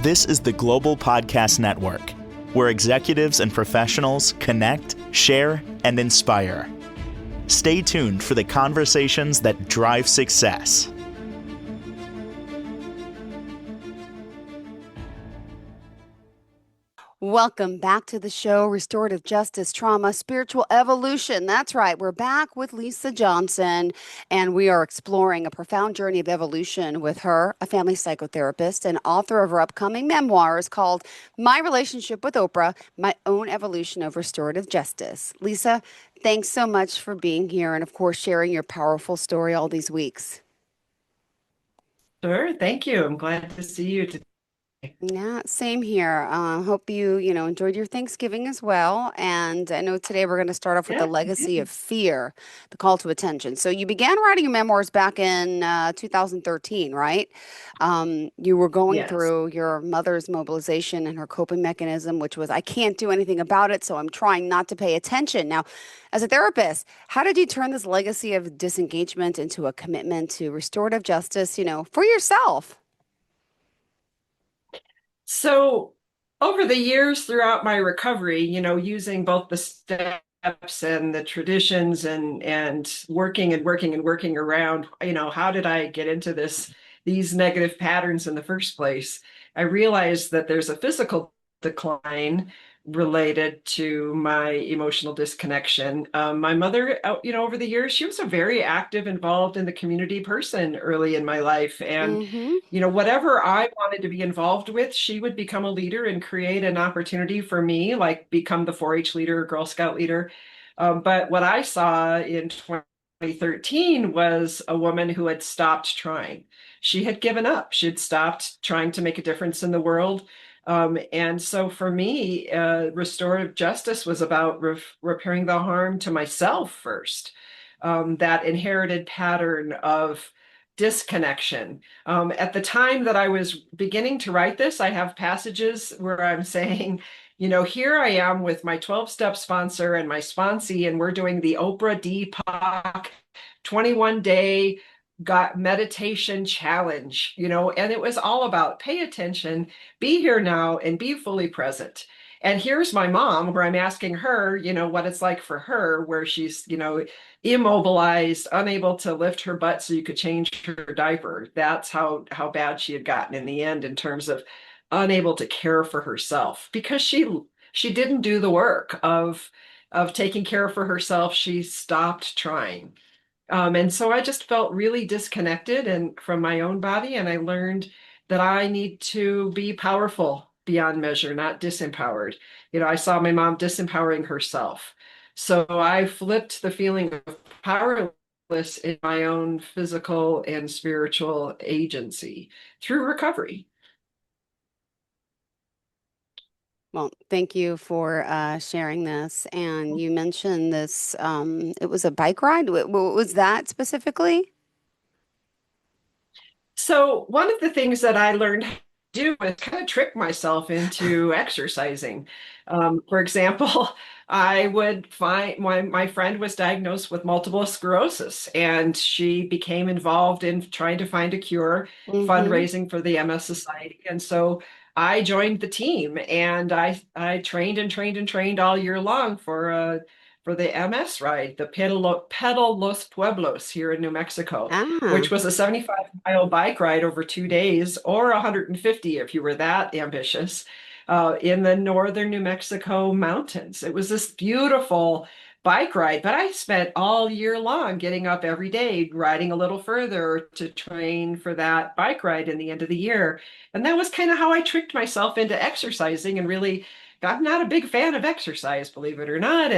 This is the Global Podcast Network, where executives and professionals connect, share, and inspire. Stay tuned for the conversations that drive success. Welcome back to the show, Restorative Justice, Trauma, Spiritual Evolution. That's right. We're back with Lisa Johnson, and we are exploring a profound journey of evolution with her, a family psychotherapist and author of her upcoming memoirs called My Relationship with Oprah, My Own Evolution of Restorative Justice. Lisa, thanks so much for being here and, of course, sharing your powerful story all these weeks. Sure, thank you. I'm glad to see you today. Yeah, same here. Hope you enjoyed your Thanksgiving as well. And I know today we're going to start off with the Yeah, legacy of fear, the call to attention. So you began writing your memoirs back in 2013, right? You were going yes. through your mother's mobilization and her coping mechanism, which was, I can't do anything about it, so I'm trying not to pay attention. Now, as a therapist, how did you turn this legacy of disengagement into a commitment to restorative justice, for yourself? So over the years throughout my recovery, using both the steps and the traditions and working around, how did I get into these negative patterns in the first place? I realized that there's a physical decline related to my emotional disconnection. My mother, over the years, she was a very active, involved in the community person early in my life. And, Mm-hmm. whatever I wanted to be involved with, she would become a leader and create an opportunity for me, like become the 4-H leader, Girl Scout leader. But what I saw in 2013 was a woman who had stopped trying. She had given up. She had stopped trying to make a difference in the world. And so for me, restorative justice was about repairing the harm to myself first, that inherited pattern of disconnection. At the time that I was beginning to write this, I have passages where I'm saying, here I am with my 12-step sponsor and my sponsee, and we're doing the Oprah Deepak 21-day got meditation challenge, and it was all about pay attention, be here now, and be fully present. And here's my mom, where I'm asking her, what it's like for her, where she's, immobilized, unable to lift her butt so you could change her diaper. That's how bad she had gotten in the end in terms of unable to care for herself because she didn't do the work of taking care for herself. She stopped trying. And so I just felt really disconnected and from my own body, and I learned that I need to be powerful beyond measure, not disempowered. I saw my mom disempowering herself. So I flipped the feeling of powerless in my own physical and spiritual agency through recovery. Well, thank you for sharing this. And you mentioned this, it was a bike ride. What was that specifically? So one of the things that I learned how to do was kind of trick myself into exercising. For example, I would find my friend was diagnosed with multiple sclerosis, and she became involved in trying to find a cure, Mm-hmm. fundraising for the MS Society. And so I joined the team, and I trained and trained and trained all year long for the MS ride, the Pedal Los Pueblos here in New Mexico, which Ah, was a 75-mile bike ride over 2 days, or 150 if you were that ambitious, in the northern New Mexico mountains. It was this beautiful bike ride, but I spent all year long getting up every day, riding a little further to train for that bike ride in the end of the year. And that was kind of how I tricked myself into exercising and really, I'm not a big fan of exercise, believe it or not.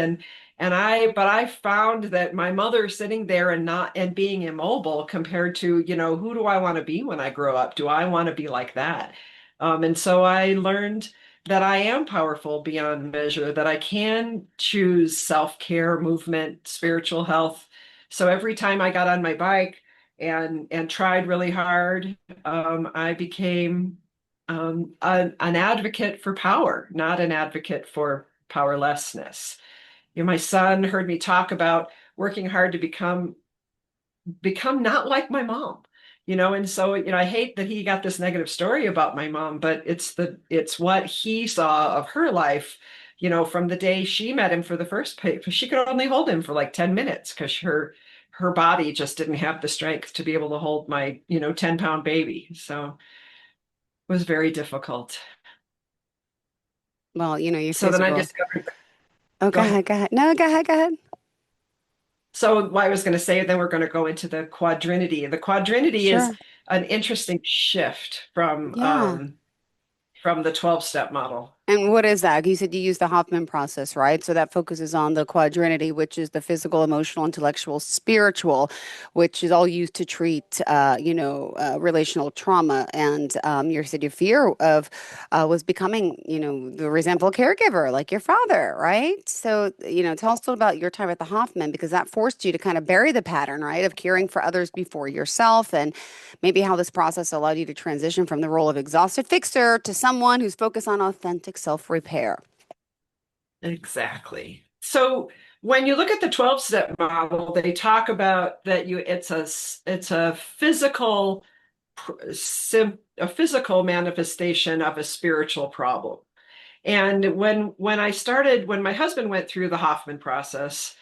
But I found that my mother sitting there and being immobile compared to, who do I want to be when I grow up? Do I want to be like that? And so I learned that I am powerful beyond measure, that I can choose self-care, movement, spiritual health. So every time I got on my bike and tried really hard, I became an advocate for power, not an advocate for powerlessness. My son heard me talk about working hard to become not like my mom. And so, I hate that he got this negative story about my mom, but it's what he saw of her life, from the day she met him for the first place. She could only hold him for like 10 minutes because her body just didn't have the strength to be able to hold my, 10-pound baby. So it was very difficult. Well, your So then I physical. discovered, Oh, go go ahead. ahead, go ahead. No, go ahead, go ahead. So what I was going to say, then we're going to go into the quadrinity. The quadrinity is Sure. an interesting shift Yeah. from the 12-step model. And what is that? You said you use the Hoffman process, right? So that focuses on the quadrinity, which is the physical, emotional, intellectual, spiritual, which is all used to treat, relational trauma. And you said your fear of was becoming, the resentful caregiver, like your father, right? So, tell us a little about your time at the Hoffman because that forced you to kind of bury the pattern, right, of caring for others before yourself, and maybe how this process allowed you to transition from the role of exhausted fixer to someone who's focused on authentic self-repair. Exactly. So when you look at the 12-step model, they talk about that it's a a physical manifestation of a spiritual problem. And when my husband went through the Hoffman process,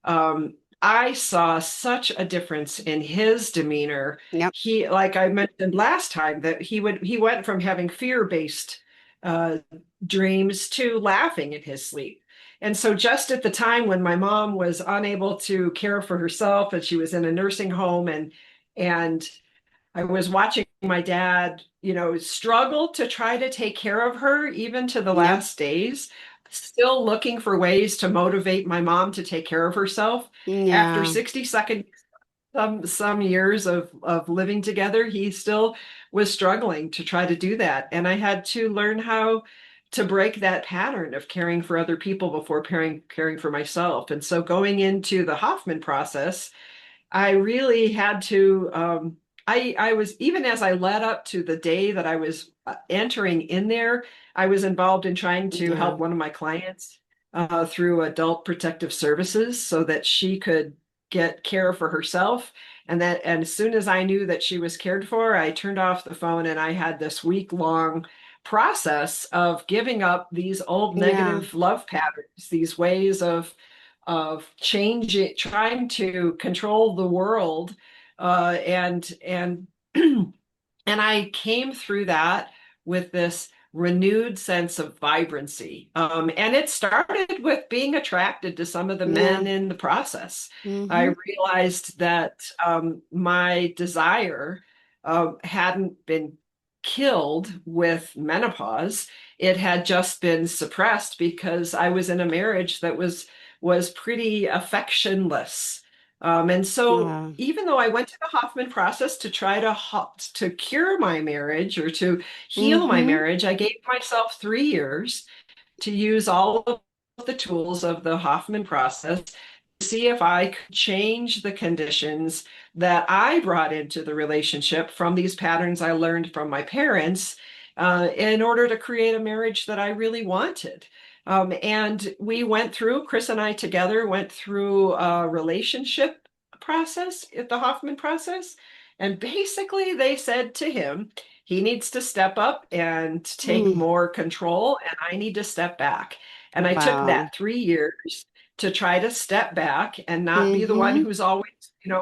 I saw such a difference in his demeanor. Yep. Like I mentioned last time, that he went from having fear-based uh, dreams to laughing in his sleep. And so just at the time when my mom was unable to care for herself and she was in a nursing home, and I was watching my dad, struggle to try to take care of her even to the Yep. last days, still looking for ways to motivate my mom to take care of herself. After Yeah. 62nd some years of living together, he still was struggling to try to do that. And I had to learn how to break that pattern of caring for other people before caring for myself. And so going into the Hoffman process, I really had to, I was, even as I led up to the day that I was entering in there, I was involved in trying to Yeah. help one of my clients through adult protective services so that she could get care for herself. And as soon as I knew that she was cared for, I turned off the phone and I had this week-long process of giving up these old Yeah. negative love patterns, these ways of changing, trying to control the world, and and I came through that with this renewed sense of vibrancy. And it started with being attracted to some of the Yeah. men in the process. I Mm-hmm. realized that my desire hadn't been killed with menopause. It had just been suppressed because I was in a marriage that was pretty affectionless. And so Wow. even though I went to the Hoffman process to try to cure my marriage or to heal my Mm-hmm. marriage, I gave myself 3 years to use all of the tools of the Hoffman process to see if I could change the conditions that I brought into the relationship from these patterns I learned from my parents, in order to create a marriage that I really wanted. And Chris and I together went through a relationship process at the Hoffman process. And basically, they said to him, he needs to step up and take Mm. more control, and I need to step back. And I took Wow. that 3 years to try to step back and not be the one Mm-hmm. Of who's always,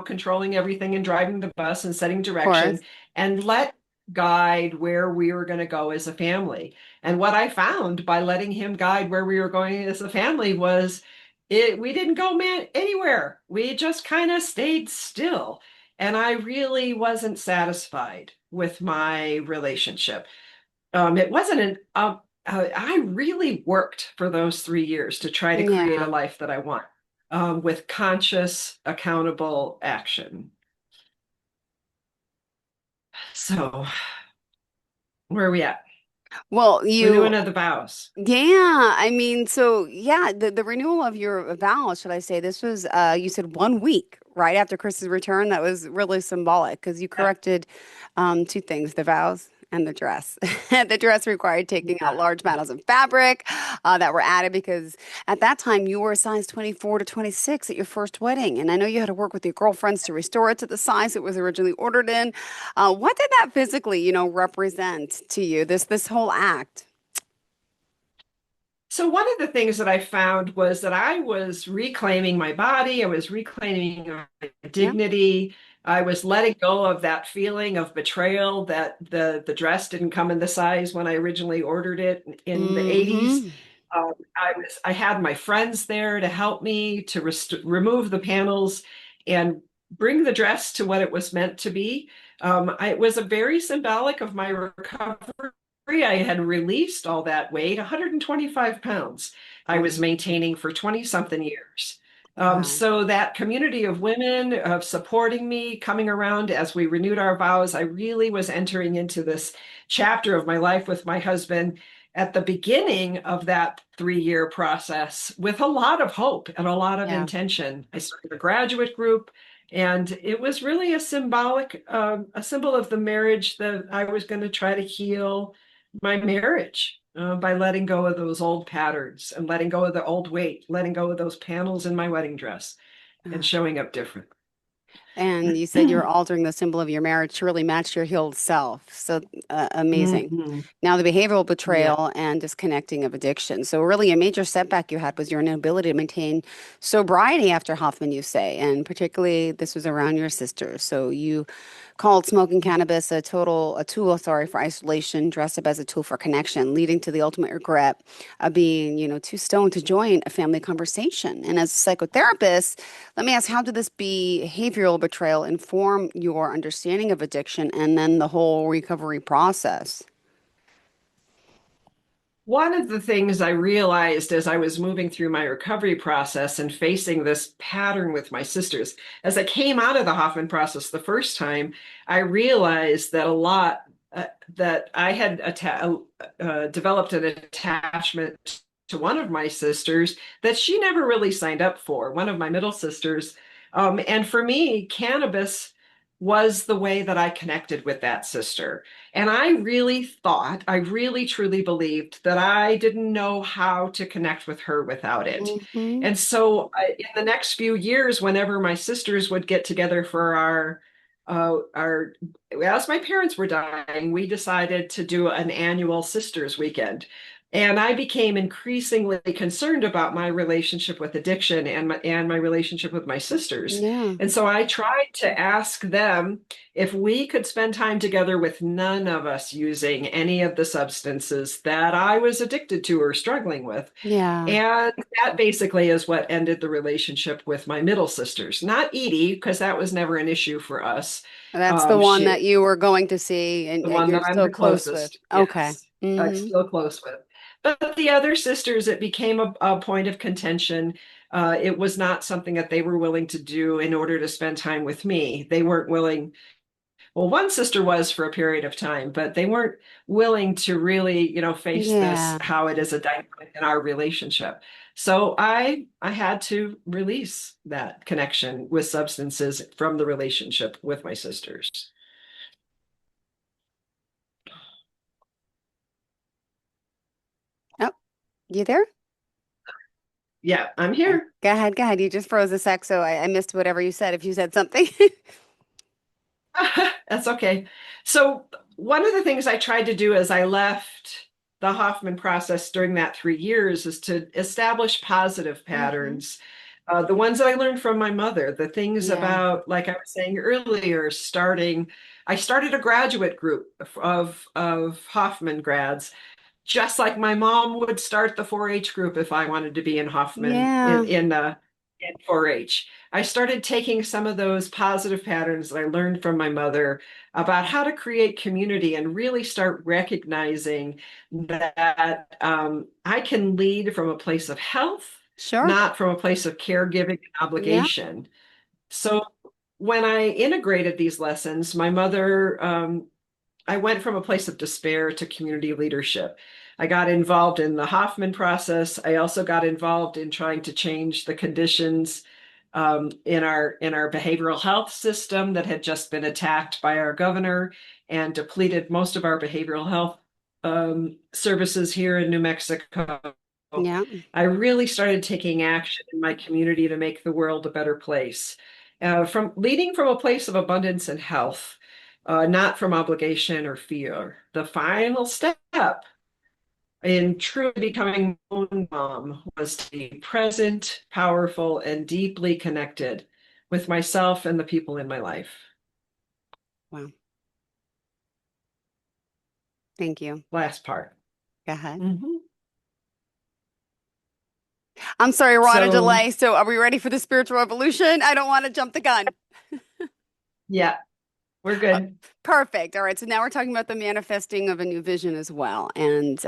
controlling everything and driving the bus and setting direction, course. and let guide where we were going to go as a family. And what I found by letting him guide where we were going as a family was we didn't go anywhere. We just kind of stayed still. And I really wasn't satisfied with my relationship. It wasn't I really worked for those 3 years to try to create a Yeah. life that I want, with conscious, accountable action. So, where are we at? Well, you. Renewing of the vows. Yeah, I mean, so yeah, the renewal of your vows, should I say, this was you said 1 week right after Chris's return. That was really symbolic because you Yeah. corrected two things, the vows And the dress. The dress required taking out large panels of fabric that were added because at that time you were a size 24 to 26 at your first wedding. And I know you had to work with your girlfriends to restore it to the size it was originally ordered in. What did that physically, represent to you, this whole act? So one of the things that I found was that I was reclaiming my body, I was reclaiming my Yeah. dignity. I was letting go of that feeling of betrayal that the dress didn't come in the size when I originally ordered it in the 80s. Hmm. I had my friends there to help me to remove the panels and bring the dress to what it was meant to be. It was a very symbolic of my recovery. I had released all that weight, 125 pounds I was Wow. maintaining for 20 something years. Wow. So that community of women of supporting me, coming around as we renewed our vows, I really was entering into this chapter of my life with my husband at the beginning of that 3 year process with a lot of hope and a lot of Yeah. intention. I started a graduate group, and it was really a a symbol of the marriage that I was going to try to heal my marriage by letting go of those old patterns and letting go of the old weight, letting go of those panels in my wedding dress and showing up different. And you said you were altering the symbol of your marriage to really match your healed self. So amazing. Mhm. Now, the behavioral Yeah. betrayal and disconnecting of addiction. So, really, a major setback you had was your inability to maintain sobriety after Hoffman, you say. And particularly, this was around your sister. So, you called smoking cannabis a tool, sorry, for isolation, dressed up as a tool for connection, leading to the ultimate regret of being, too stoned to join a family conversation. And as a psychotherapist, let me ask, how did this behavioral betrayal inform your understanding of addiction and then the whole recovery process? One of the things I realized as I was moving through my recovery process and facing this pattern with my sisters, as I came out of the Hoffman process the first time, I realized that a lot that I had developed an attachment to one of my sisters that she never really signed up for, one of my middle sisters. And for me, cannabis was the way that I connected with that sister. And I really thought, I really truly believed that I didn't know how to connect with her without it. Hmm. And so in the next few years, whenever my sisters would get together for our, as my parents were dying, we decided to do an annual sisters weekend. And I became increasingly concerned about my relationship with addiction and my relationship with my sisters. Yeah. And so I tried to ask them if we could spend time together with none of us using any of the substances that I was addicted to or struggling with. Yeah. And that basically is what ended the relationship with my middle sisters. Not Edie, because that was never an issue for us. That's the one She, that you were going to see the and one you're that I'm so the close with. closest. Okay. Yes, I'm Hmm. still close with. But the other sisters, it became a point of contention. It was not something that they were willing to do in order to spend time with me. They weren't willing. Well, one sister was for a period of time, but they weren't willing to really, face this, Yeah. how it is a dynamic in our relationship. So I had to release that connection with substances from the relationship with my sisters. Oh, you there? Yeah, I'm Okay. here. Go ahead. Go ahead. You just froze a sec, so I missed whatever you said if you said something. That's okay. So one of the things I tried to do as I left the Hoffman process during that 3 years is to establish positive Hmm. patterns. The ones that I learned from my mother, the things Yeah. about, like I was saying earlier, I started a graduate group of Hoffman grads, just like my mom would start the 4-H group if I wanted to be in Hoffman Yeah. in 4-H. I started taking some of those positive patterns that I learned from my mother about how to create community and really start recognizing that I can lead from a place of health, Sure. not from a place of caregiving and Yeah. obligation. So when I integrated these lessons, my mother I went from a place of despair to community leadership. I got involved in the Hoffman process. I also got involved in trying to change the conditions in our behavioral health system that had just been attacked by our governor and depleted most of our behavioral health services here in New Mexico. Yeah. I really started taking action in my community to make the world a better place, from leading from a place of abundance and health, not from obligation or fear. The final step in truly becoming my own mom was to be present, powerful, and deeply connected with myself and the people in my life. Wow. Thank you. Last part. Go ahead. Mhm. I'm sorry, we're on a So, delay. So are we ready for the spiritual revolution? I don't want to jump the gun. yeah, we're Uh, good. Perfect. All right. So now we're talking about the manifesting of a new vision as well. And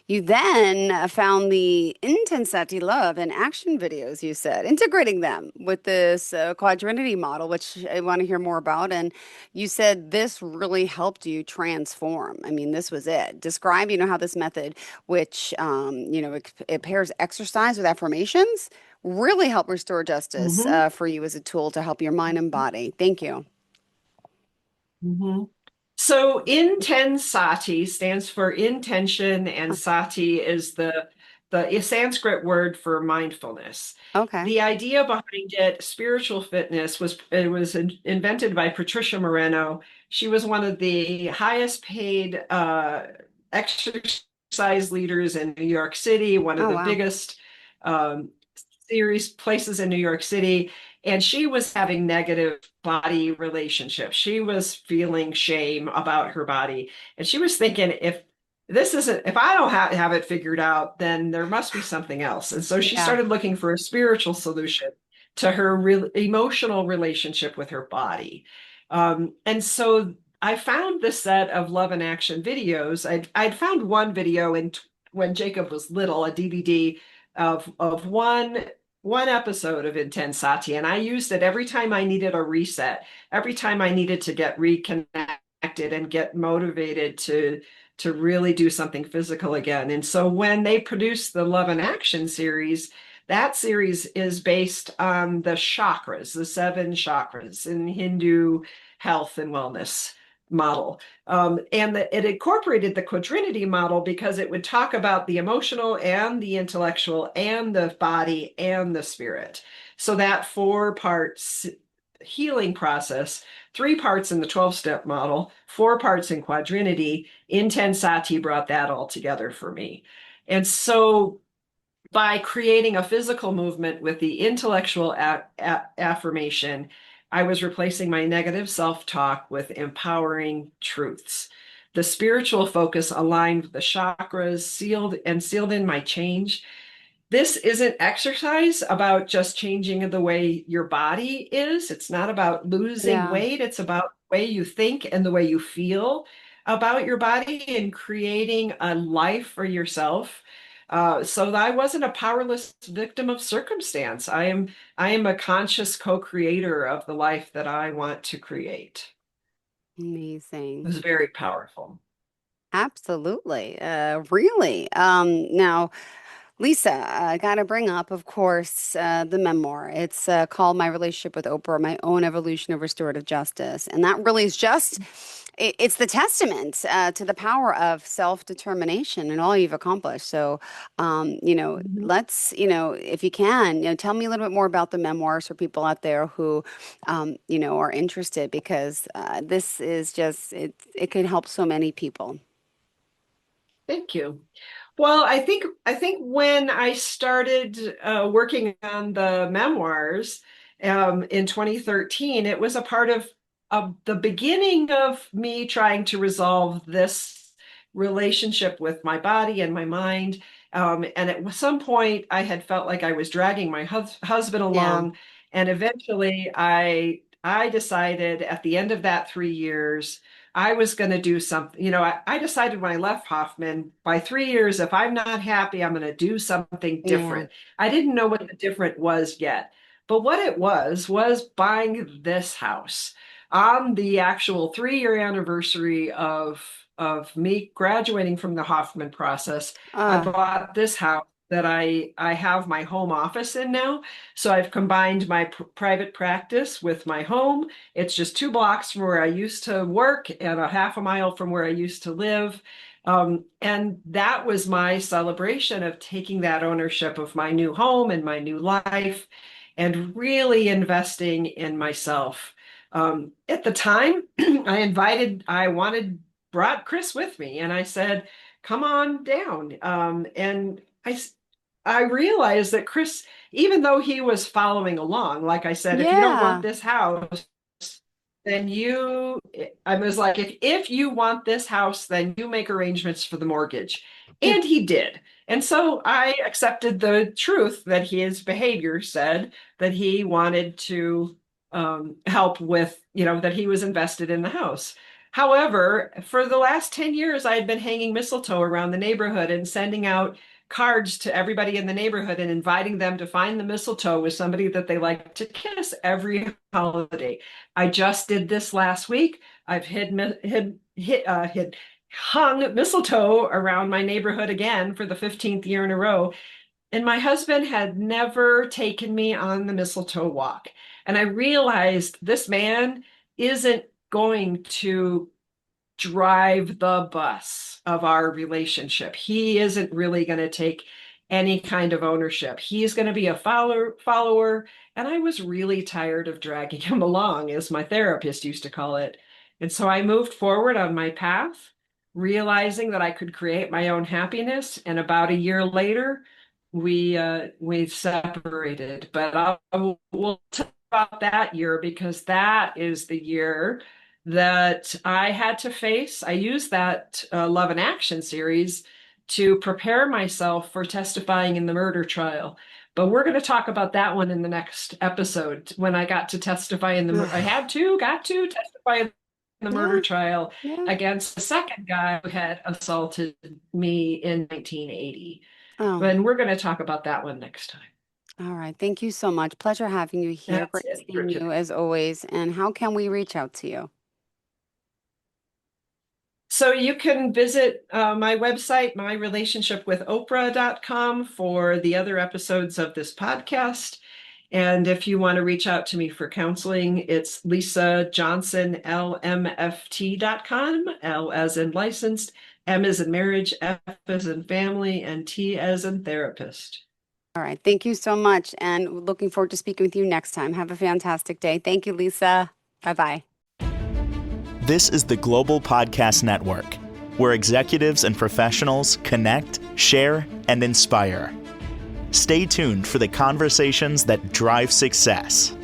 you then found the IntenSati love and action videos, you said, integrating them with this quadrinity model, which I want to hear more about. And you said this really helped you transform. I mean, this was it. Describe, how this method, which, it pairs exercise with affirmations, really helped restore justice Hmm. for you as a tool to help your mind and body. Thank you. Hmm. So IntenSati stands for intention, and Uh, sati is the Sanskrit word for mindfulness. Okay. The idea behind it, spiritual fitness, was invented by Patricia Moreno. She was one of the highest paid exercise leaders in New York City, one of Oh, the wow. biggest um, series places in New York City. And she was having negative body relationships. She was feeling shame about her body. And she was thinking, if I don't have it figured out, then there must be something else. And so she Yeah. started looking for a spiritual solution to her real emotional relationship with her body. And so I found this set of love and action videos. I'd found one video when Jacob was little, a DVD of one episode of IntenSati, and I used it every time I needed a reset, every time I needed to get reconnected and get motivated to really do something physical again. And so when they produced the Love and Action series, that series is based on the chakras, the seven chakras in Hindu health and wellness model. And it incorporated the quadrinity model because it would talk about the emotional and the intellectual and the body and the spirit. So that four parts healing process, three parts in the 12-step model, four parts in quadrinity. IntenSati brought that all together for me. And so by creating a physical movement with the intellectual affirmation, I was replacing my negative self-talk with empowering truths. The spiritual focus aligned with the chakras, sealed in my change. This isn't exercise about just changing the way your body is. It's not about losing Yeah. weight. It's about the way you think and the way you feel about your body and creating a life for yourself. So that I wasn't a powerless victim of circumstance. I am a conscious co-creator of the life that I want to create. It Amazing. was very powerful. Absolutely. Really. Now, Lisa, I got to bring up, of course, the memoir. It's called My Relationship with Oprah, My Own Evolution of Restorative Justice. And that really is just, it's the testament to the power of self-determination and all you've accomplished. So, Mhm. let's, if you can, tell me a little bit more about the memoirs for people out there who, are interested because this is just, it can help so many people. Thank you. Well, I think when I started working on the memoirs in 2013, it was a part of the beginning of me trying to resolve this relationship with my body and my mind. And at some point, I had felt like I was dragging my husband Yeah. along, and eventually, I decided at the end of that 3 years. I was going to do something. I decided when I left Hoffman, by 3 years, if I'm not happy, I'm going to do something Yeah. different. I didn't know what the different was yet. But what it was buying this house on the actual 3-year anniversary of me graduating from the Hoffman process. I Ah, bought this house that I have my home office in now. So I've combined my private practice with my home. It's just 2 blocks from where I used to work and a half a mile from where I used to live. And that was my celebration of taking that ownership of my new home and my new life and really investing in myself. At the time, brought Chris with me, and I said, come on down. And I realized that Chris, even though he was following along, like I said, if you don't want Yeah. this house, then I was like, if you want this house, then you make arrangements for the mortgage. Good. And he did. And so I accepted the truth that his behavior said that he wanted to help with, that he was invested in the house. However, for the last 10 years, I had been hanging mistletoe around the neighborhood and sending out cards to everybody in the neighborhood and inviting them to find the mistletoe with somebody that they like to kiss every holiday. I just did this last week. I've hung mistletoe around my neighborhood again for the 15th year in a row. And my husband had never taken me on the mistletoe walk. And I realized this man isn't going to drive the bus of our relationship. He isn't really going to take any kind of ownership. He's going to be a follower. And I was really tired of dragging him along, as my therapist used to call it. And so I moved forward on my path, realizing that I could create my own happiness. And about a year later, we separated. But we'll talk about that year because that is the year that I had to face. I used that Love in Action series to prepare myself for testifying in the murder trial. But we're going to talk about that one in the next episode when I got to testify got to testify in the murder Yeah. trial Yeah. against the second guy who had assaulted me in 1980. Oh, And we're going to talk about that one next time. all right. Thank you so much. Pleasure having you here. That's Great it for seeing you today. as always. And how can we reach out to you? So you can visit my website, myrelationshipwithoprah.com, for the other episodes of this podcast. And if you want to reach out to me for counseling, it's lisajohnsonlmft.com, L as in licensed, M as in marriage, F as in family, and T as in therapist. All right. Thank you so much. And looking forward to speaking with you next time. Have a fantastic day. Thank you, Lisa. Bye-bye. This is the Global Podcast Network, where executives and professionals connect, share, and inspire. Stay tuned for the conversations that drive success.